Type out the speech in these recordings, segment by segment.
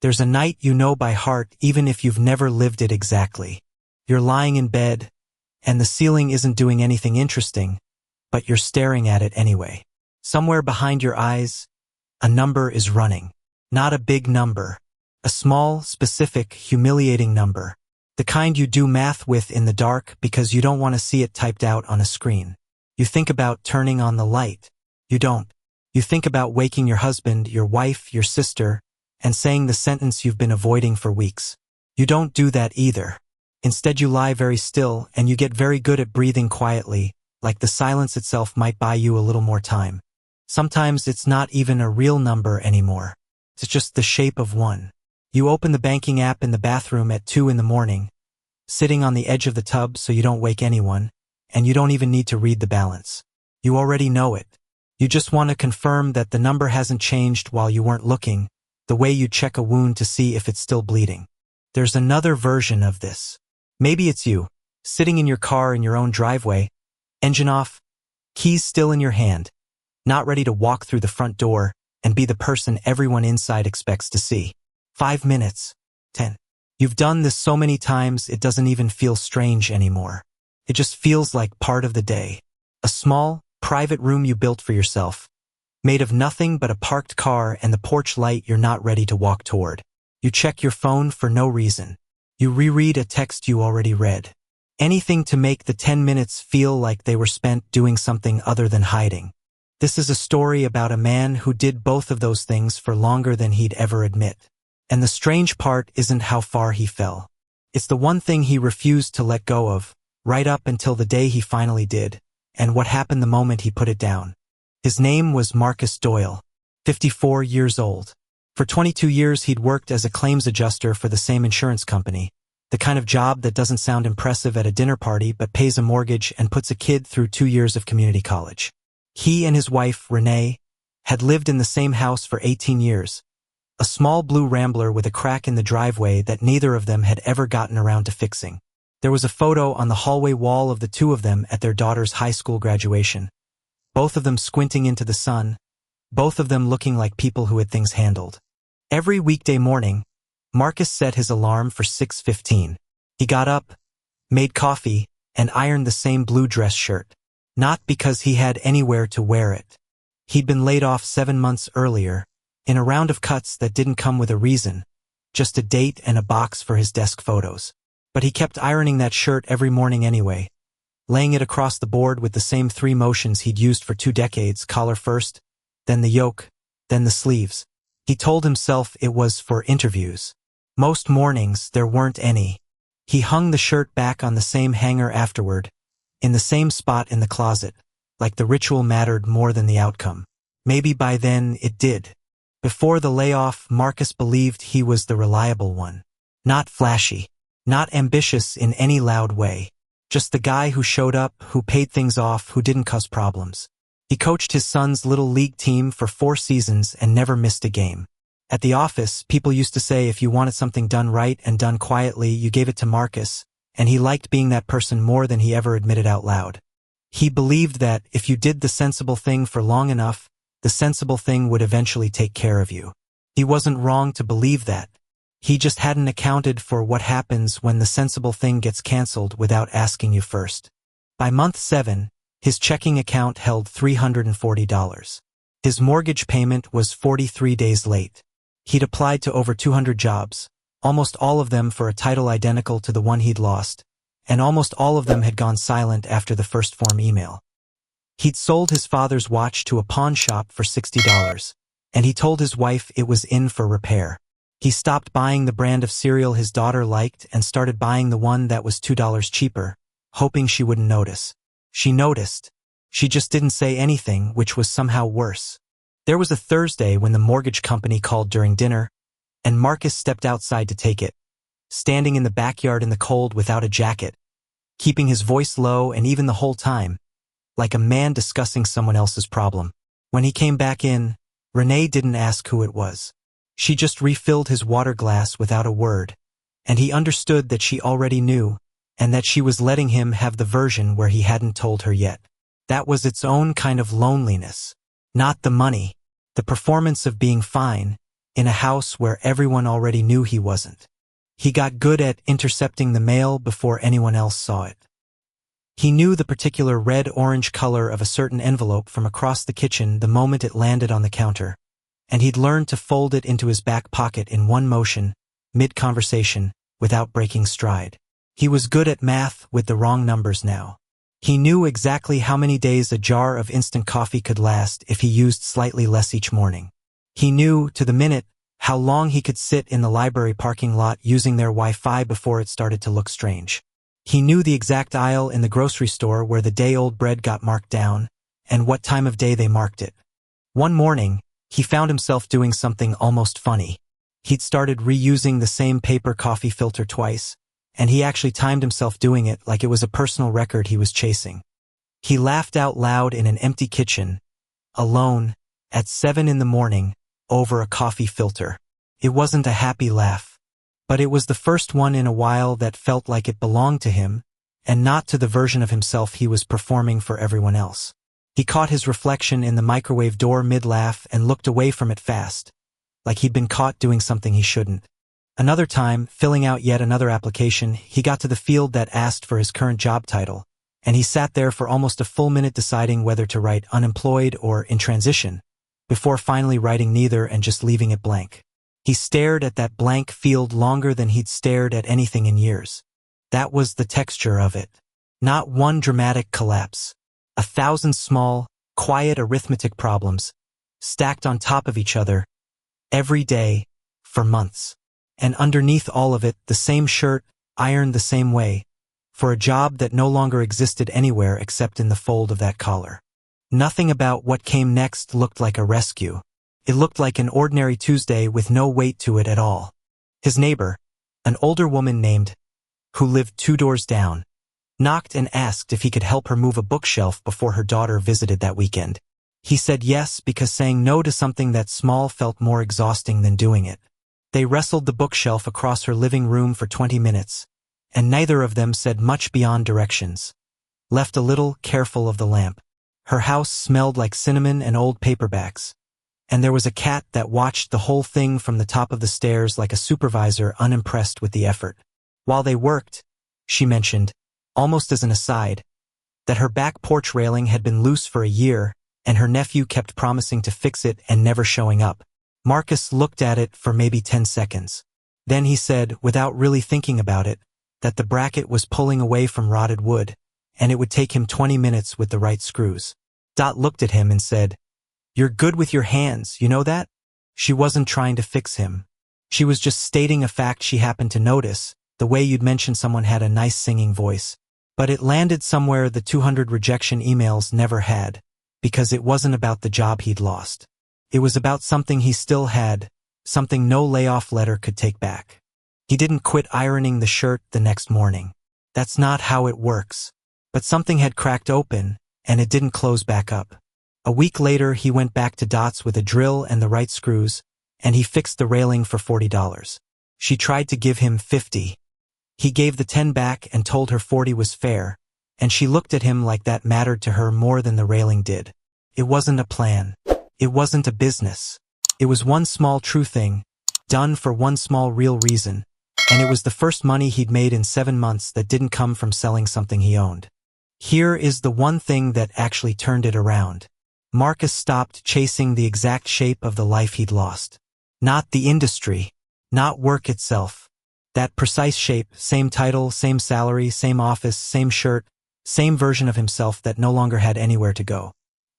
There's a night you know by heart even if you've never lived it exactly. You're lying in bed, and the ceiling isn't doing anything interesting, but you're staring at it anyway. Somewhere behind your eyes, a number is running. Not a big number. A small, specific, humiliating number. The kind you do math with in the dark because you don't want to see it typed out on a screen. You think about turning on the light. You don't. You think about waking your husband, your wife, your sister, and saying the sentence you've been avoiding for weeks. You don't do that either. Instead, you lie very still, and you get very good at breathing quietly, like the silence itself might buy you a little more time. Sometimes it's not even a real number anymore. It's just the shape of one. You open the banking app in the bathroom at 2 in the morning, sitting on the edge of the tub so you don't wake anyone, and you don't even need to read the balance. You already know it. You just want to confirm that the number hasn't changed while you weren't looking, the way you check a wound to see if it's still bleeding. There's another version of this. Maybe it's you, sitting in your car in your own driveway, engine off, keys still in your hand, not ready to walk through the front door and be the person everyone inside expects to see. 5 minutes. 10. You've done this so many times it doesn't even feel strange anymore. It just feels like part of the day. A small, private room you built for yourself, made of nothing but a parked car and the porch light you're not ready to walk toward. You check your phone for no reason. You reread a text you already read. Anything to make the 10 minutes feel like they were spent doing something other than hiding. This is a story about a man who did both of those things for longer than he'd ever admit. And the strange part isn't how far he fell. It's the one thing he refused to let go of, right up until the day he finally did, and what happened the moment he put it down. His name was Marcus Doyle, 54 years old. For 22 years he'd worked as a claims adjuster for the same insurance company, the kind of job that doesn't sound impressive at a dinner party but pays a mortgage and puts a kid through 2 years of community college. He and his wife, Renee, had lived in the same house for 18 years, a small blue Rambler with a crack in the driveway that neither of them had ever gotten around to fixing. There was a photo on the hallway wall of the two of them at their daughter's high school graduation, both of them squinting into the sun, both of them looking like people who had things handled. Every weekday morning, Marcus set his alarm for 6:15. He got up, made coffee, and ironed the same blue dress shirt. Not because he had anywhere to wear it. He'd been laid off 7 months earlier, in a round of cuts that didn't come with a reason, just a date and a box for his desk photos. But he kept ironing that shirt every morning anyway, laying it across the board with the same 3 motions he'd used for 2 decades, collar first, then the yoke, then the sleeves. He told himself it was for interviews. Most mornings there weren't any. He hung the shirt back on the same hanger afterward, in the same spot in the closet, like the ritual mattered more than the outcome. Maybe by then it did. Before the layoff, Marcus believed he was the reliable one. Not flashy, not ambitious in any loud way. Just the guy who showed up, who paid things off, who didn't cause problems. He coached his son's little league team for 4 seasons and never missed a game. At the office, people used to say if you wanted something done right and done quietly, you gave it to Marcus, and he liked being that person more than he ever admitted out loud. He believed that if you did the sensible thing for long enough, the sensible thing would eventually take care of you. He wasn't wrong to believe that. He just hadn't accounted for what happens when the sensible thing gets canceled without asking you first. By month 7, his checking account held $340. His mortgage payment was 43 days late. He'd applied to over 200 jobs, almost all of them for a title identical to the one he'd lost, and almost all of them had gone silent after the first form email. He'd sold his father's watch to a pawn shop for $60, and he told his wife it was in for repair. He stopped buying the brand of cereal his daughter liked and started buying the one that was $2 cheaper, hoping she wouldn't notice. She noticed. She just didn't say anything, which was somehow worse. There was a Thursday when the mortgage company called during dinner, and Marcus stepped outside to take it, standing in the backyard in the cold without a jacket, keeping his voice low and even the whole time, like a man discussing someone else's problem. When he came back in, Renee didn't ask who it was. She just refilled his water glass without a word, and he understood that she already knew, and that she was letting him have the version where he hadn't told her yet. That was its own kind of loneliness. Not the money, the performance of being fine, in a house where everyone already knew he wasn't. He got good at intercepting the mail before anyone else saw it. He knew the particular red-orange color of a certain envelope from across the kitchen the moment it landed on the counter, and he'd learned to fold it into his back pocket in one motion, mid-conversation, without breaking stride. He was good at math with the wrong numbers now. He knew exactly how many days a jar of instant coffee could last if he used slightly less each morning. He knew, to the minute, how long he could sit in the library parking lot using their Wi-Fi before it started to look strange. He knew the exact aisle in the grocery store where the day-old bread got marked down, and what time of day they marked it. One morning, he found himself doing something almost funny. He'd started reusing the same paper coffee filter twice, and he actually timed himself doing it like it was a personal record he was chasing. He laughed out loud in an empty kitchen, alone, at 7 in the morning, over a coffee filter. It wasn't a happy laugh, but it was the first one in a while that felt like it belonged to him, and not to the version of himself he was performing for everyone else. He caught his reflection in the microwave door mid-laugh and looked away from it fast, like he'd been caught doing something he shouldn't. Another time, filling out yet another application, he got to the field that asked for his current job title, and he sat there for almost a full minute deciding whether to write unemployed or in transition, before finally writing neither and just leaving it blank. He stared at that blank field longer than he'd stared at anything in years. That was the texture of it. Not one dramatic collapse. 1,000 small, quiet arithmetic problems, stacked on top of each other, every day, for months. And underneath all of it, the same shirt, ironed the same way, for a job that no longer existed anywhere except in the fold of that collar. Nothing about what came next looked like a rescue. It looked like an ordinary Tuesday with no weight to it at all. His neighbor, an older woman named, who lived 2 doors down, knocked and asked if he could help her move a bookshelf before her daughter visited that weekend. He said yes because saying no to something that small felt more exhausting than doing it. They wrestled the bookshelf across her living room for 20 minutes, and neither of them said much beyond directions. Left a little careful of the lamp. Her house smelled like cinnamon and old paperbacks, and there was a cat that watched the whole thing from the top of the stairs like a supervisor unimpressed with the effort. While they worked, she mentioned, almost as an aside, that her back porch railing had been loose for a year, and her nephew kept promising to fix it and never showing up. Marcus looked at it for maybe 10 seconds. Then he said, without really thinking about it, that the bracket was pulling away from rotted wood, and it would take him 20 minutes with the right screws. Dot looked at him and said, "You're good with your hands, you know that?" She wasn't trying to fix him. She was just stating a fact she happened to notice, the way you'd mention someone had a nice singing voice. But it landed somewhere the 200 rejection emails never had, because it wasn't about the job he'd lost. It was about something he still had, something no layoff letter could take back. He didn't quit ironing the shirt the next morning. That's not how it works. But something had cracked open, and it didn't close back up. A week later, he went back to Dot's with a drill and the right screws, and he fixed the railing for $40. She tried to give him $50. He gave the 10 back and told her 40 was fair, and she looked at him like that mattered to her more than the railing did. It wasn't a plan. It wasn't a business. It was one small true thing, done for one small real reason, and it was the first money he'd made in 7 months that didn't come from selling something he owned. Here is the one thing that actually turned it around. Marcus stopped chasing the exact shape of the life he'd lost. Not the industry. Not work itself. That precise shape, same title, same salary, same office, same shirt, same version of himself that no longer had anywhere to go.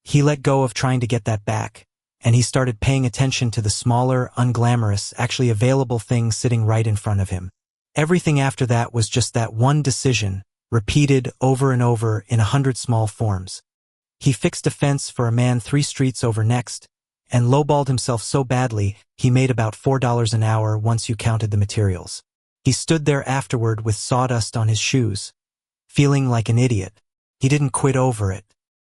He let go of trying to get that back, and he started paying attention to the smaller, unglamorous, actually available things sitting right in front of him. Everything after that was just that one decision, repeated over and over in 100 small forms. He fixed a fence for a man 3 streets over next, and lowballed himself so badly he made about $4 an hour once you counted the materials. He stood there afterward with sawdust on his shoes, feeling like an idiot. He didn't quit over it.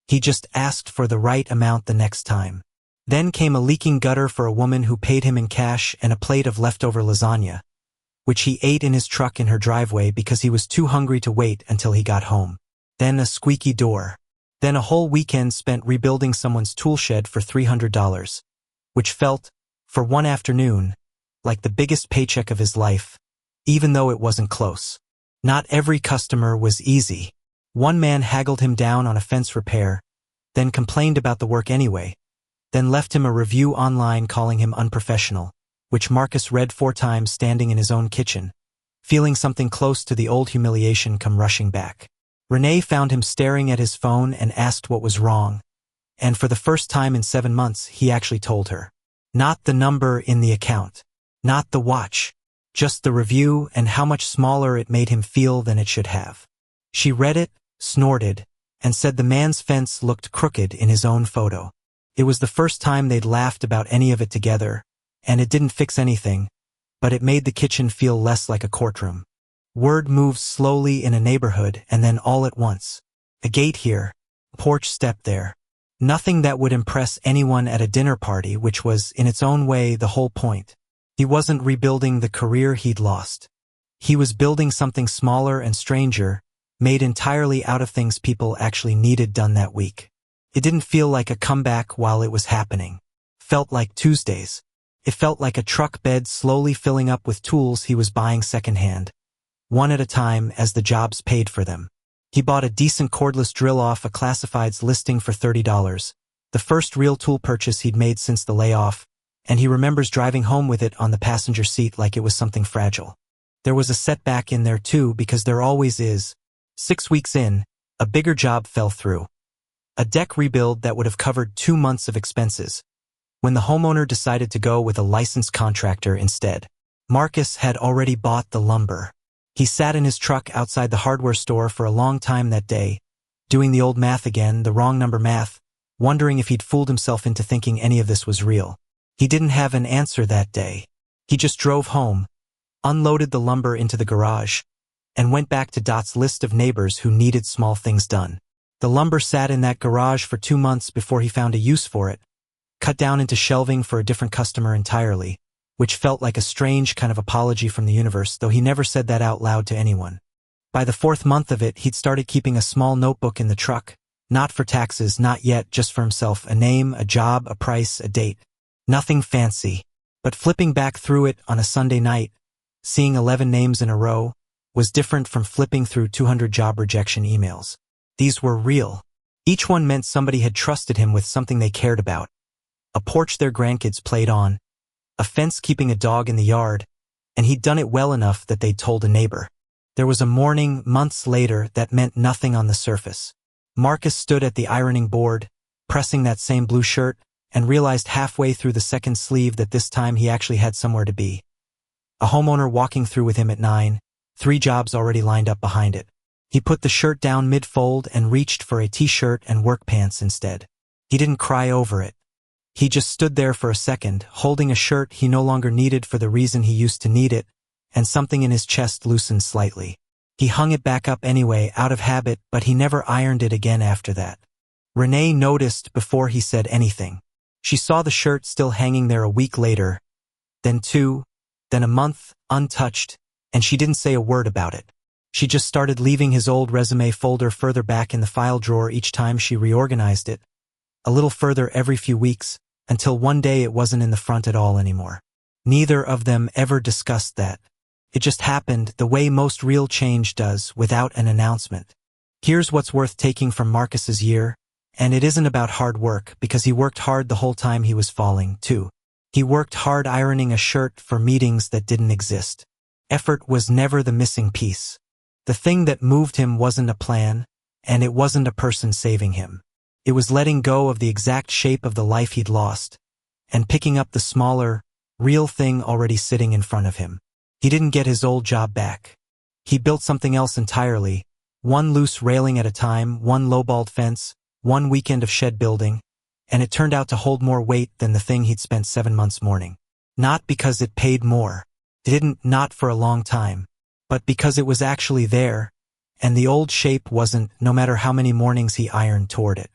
He just asked for the right amount the next time. Then came a leaking gutter for a woman who paid him in cash and a plate of leftover lasagna, which he ate in his truck in her driveway because he was too hungry to wait until he got home. Then a squeaky door. Then a whole weekend spent rebuilding someone's tool shed for $300, which felt, For one afternoon, like the biggest paycheck of his life, even though it wasn't close. Not every customer was easy. One man haggled him down on a fence repair, then complained about the work anyway, then left him a review online calling him unprofessional, which Marcus read 4 times standing in his own kitchen, feeling something close to the old humiliation come rushing back. Renee found him staring at his phone and asked what was wrong, and for the first time in 7 months he actually told her. Not the number in the account, not the watch, just the review and how much smaller it made him feel than it should have. She read it, snorted, and said the man's fence looked crooked in his own photo. It was the first time they'd laughed about any of it together, and it didn't fix anything, but it made the kitchen feel less like a courtroom. Word moved slowly in a neighborhood and then all at once. A gate here, porch step there. Nothing that would impress anyone at a dinner party, which was, in its own way, the whole point. He wasn't rebuilding the career he'd lost. He was building something smaller and stranger, made entirely out of things people actually needed done that week. It didn't feel like a comeback while it was happening. Felt like Tuesdays. It felt like a truck bed slowly filling up with tools he was buying secondhand, one at a time as the jobs paid for them. He bought a decent cordless drill off a classifieds listing for $30, the first real tool purchase he'd made since the layoff, and he remembers driving home with it on the passenger seat like it was something fragile. There was a setback in there too, because there always is. 6 weeks in, a bigger job fell through. A deck rebuild that would have covered 2 months of expenses, when the homeowner decided to go with a licensed contractor instead. Marcus had already bought the lumber. He sat in his truck outside the hardware store for a long time that day, doing the old math again, the wrong number math, wondering if he'd fooled himself into thinking any of this was real. He didn't have an answer that day. He just drove home, unloaded the lumber into the garage, and went back to Dot's list of neighbors who needed small things done. The lumber sat in that garage for 2 months before he found a use for it, cut down into shelving for a different customer entirely, which felt like a strange kind of apology from the universe, though he never said that out loud to anyone. By the 4th month of it, he'd started keeping a small notebook in the truck, not for taxes, not yet, just for himself, a name, a job, a price, a date. Nothing fancy. But flipping back through it on a Sunday night, seeing 11 names in a row, was different from flipping through 200 job rejection emails. These were real. Each one meant somebody had trusted him with something they cared about. A porch their grandkids played on, a fence keeping a dog in the yard, and he'd done it well enough that they'd told a neighbor. There was a morning, months later, that meant nothing on the surface. Marcus stood at the ironing board, pressing that same blue shirt, and realized halfway through the second sleeve that this time he actually had somewhere to be. A homeowner walking through with him at 9, 3 jobs already lined up behind it. He put the shirt down mid-fold and reached for a t-shirt and work pants instead. He didn't cry over it. He just stood there for a second, holding a shirt he no longer needed for the reason he used to need it, and something in his chest loosened slightly. He hung it back up anyway, out of habit, but he never ironed it again after that. Renee noticed before he said anything. She saw the shirt still hanging there a week later, then 2, then a month, untouched, and she didn't say a word about it. She just started leaving his old resume folder further back in the file drawer each time she reorganized it, a little further every few weeks, until one day it wasn't in the front at all anymore. Neither of them ever discussed that. It just happened the way most real change does, without an announcement. Here's what's worth taking from Marcus's year, and it isn't about hard work, because he worked hard the whole time he was falling, too. He worked hard ironing a shirt for meetings that didn't exist. Effort was never the missing piece. The thing that moved him wasn't a plan, and it wasn't a person saving him. It was letting go of the exact shape of the life he'd lost, and picking up the smaller, real thing already sitting in front of him. He didn't get his old job back. He built something else entirely, one loose railing at a time, one lowballed fence, one weekend of shed building, and it turned out to hold more weight than the thing he'd spent 7 months mourning. Not because it paid more. It didn't, not for a long time, but because it was actually there, and the old shape wasn't, no matter how many mornings he ironed toward it.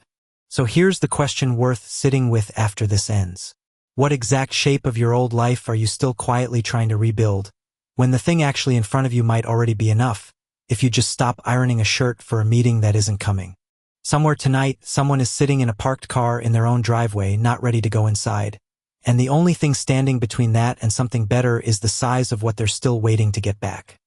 So here's the question worth sitting with after this ends. What exact shape of your old life are you still quietly trying to rebuild, when the thing actually in front of you might already be enough, if you just stop ironing a shirt for a meeting that isn't coming? Somewhere tonight, someone is sitting in a parked car in their own driveway, not ready to go inside, And the only thing standing between that and something better is the size of what they're still waiting to get back.